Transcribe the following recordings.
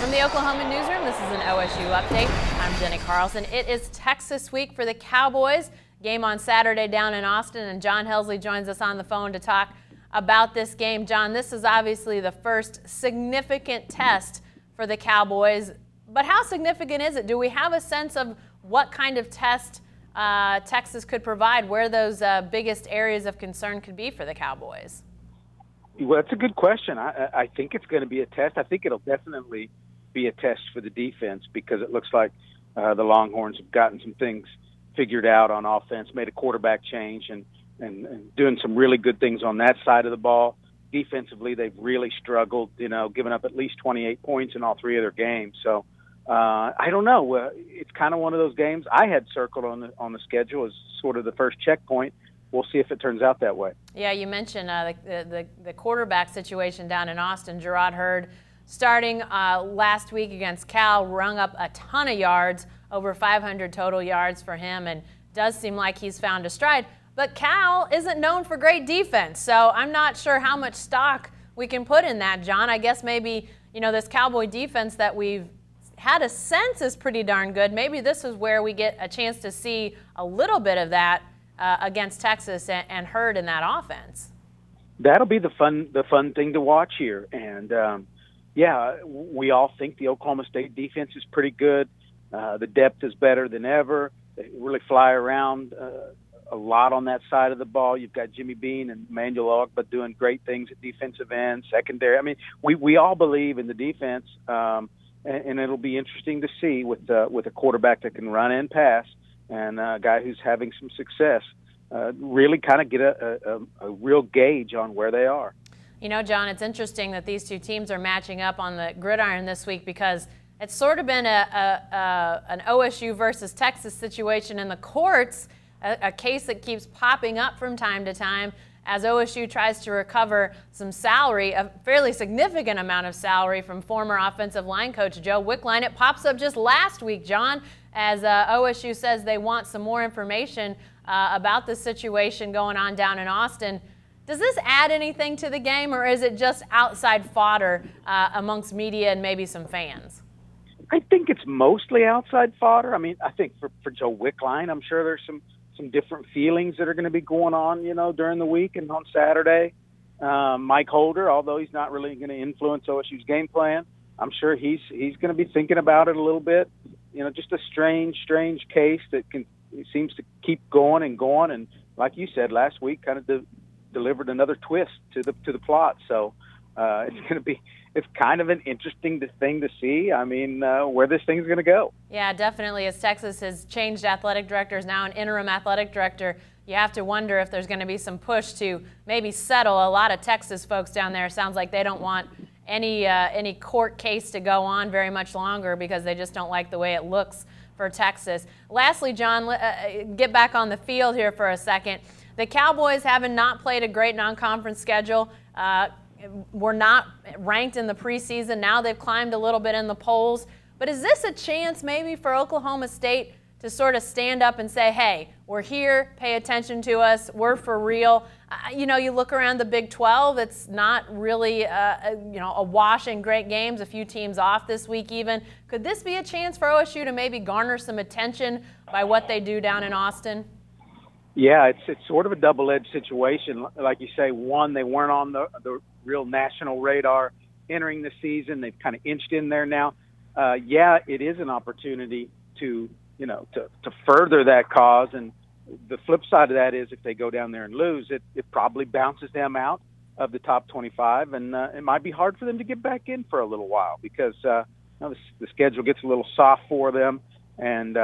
From the Oklahoma newsroom, this is an OSU update. I'm Jenny Carlson. It is Texas week for the Cowboys. Game on Saturday down in Austin, and John Helsley joins us on the phone to talk about this game. John, this is obviously the first significant test for the Cowboys, but how significant is it? Do we have a sense of what kind of test Texas could provide, where those biggest areas of concern could be for the Cowboys? Well, that's a good question. I think it's going to be a test. I think it'll definitely be a test for the defense because it looks like the Longhorns have gotten some things figured out on offense, made a quarterback change, and doing some really good things on that side of the ball. Defensively, they've really struggled, giving up at least 28 points in all three of their games. So I don't know. It's kind of one of those games I had circled on the schedule as sort of the first checkpoint. We'll see if it turns out that way. Yeah, you mentioned the quarterback situation down in Austin. Gerard Hurd, starting last week against Cal, rung up a ton of yards, over 500 total yards for him, and does seem like he's found a stride. But Cal isn't known for great defense, so I'm not sure how much stock we can put in that, John. I guess maybe, this Cowboy defense that we've had a sense is pretty darn good. Maybe this is where we get a chance to see a little bit of that against Texas and Hurd in that offense. That'll be the fun thing to watch here. And, yeah, we all think the Oklahoma State defense is pretty good. The depth is better than ever. They really fly around a lot on that side of the ball. You've got Jimmy Bean and Emmanuel Ogba doing great things at defensive end, secondary. I mean, we all believe in the defense, and it'll be interesting to see with a quarterback that can run and pass and a guy who's having some success, really kind of get a real gauge on where they are. John, it's interesting that these two teams are matching up on the gridiron this week because it's sort of been an OSU versus Texas situation in the courts, a case that keeps popping up from time to time as OSU tries to recover some salary, a fairly significant amount of salary from former offensive line coach Joe Wickline. It pops up just last week, John, as OSU says they want some more information about the situation going on down in Austin. Does this add anything to the game, or is it just outside fodder amongst media and maybe some fans? I think it's mostly outside fodder. I mean, I think for Joe Wickline, I'm sure there's some different feelings that are going to be going on, during the week and on Saturday. Mike Holder, although he's not really going to influence OSU's game plan, I'm sure he's going to be thinking about it a little bit. Just a strange case that seems to keep going and going. And like you said last week, kind of delivered another twist to the plot. So it's kind of an interesting thing to see. I mean, where this thing's going to go. Yeah, definitely. As Texas has changed athletic directors, now an interim athletic director, you have to wonder if there's going to be some push to maybe settle. A lot of Texas folks down there, sounds like they don't want any court case to go on very much longer because they just don't like the way it looks for Texas. Lastly, John, get back on the field here for a second. The Cowboys having not played a great non-conference schedule. Were not ranked in the preseason. Now they've climbed a little bit in the polls. But is this a chance maybe for Oklahoma State to sort of stand up and say, hey, we're here, pay attention to us, we're for real? You look around the Big 12, it's not really, a wash in great games, a few teams off this week even. Could this be a chance for OSU to maybe garner some attention by what they do down in Austin? Yeah, it's sort of a double-edged situation. Like you say, one, they weren't on the real national radar entering the season. They've kind of inched in there now. Yeah, it is an opportunity to further that cause. And the flip side of that is if they go down there and lose, it probably bounces them out of the top 25. And it might be hard for them to get back in for a little while because the schedule gets a little soft for them. And,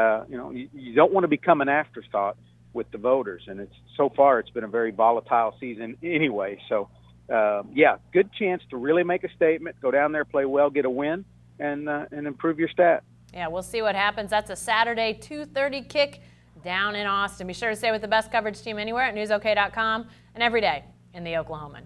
you don't want to become an afterthought with the voters, and so far it's been a very volatile season anyway. So, yeah, good chance to really make a statement, go down there, play well, get a win, and improve your stat. Yeah, we'll see what happens. That's a Saturday 2:30 kick down in Austin. Be sure to stay with the best coverage team anywhere at newsok.com and every day in the Oklahoman.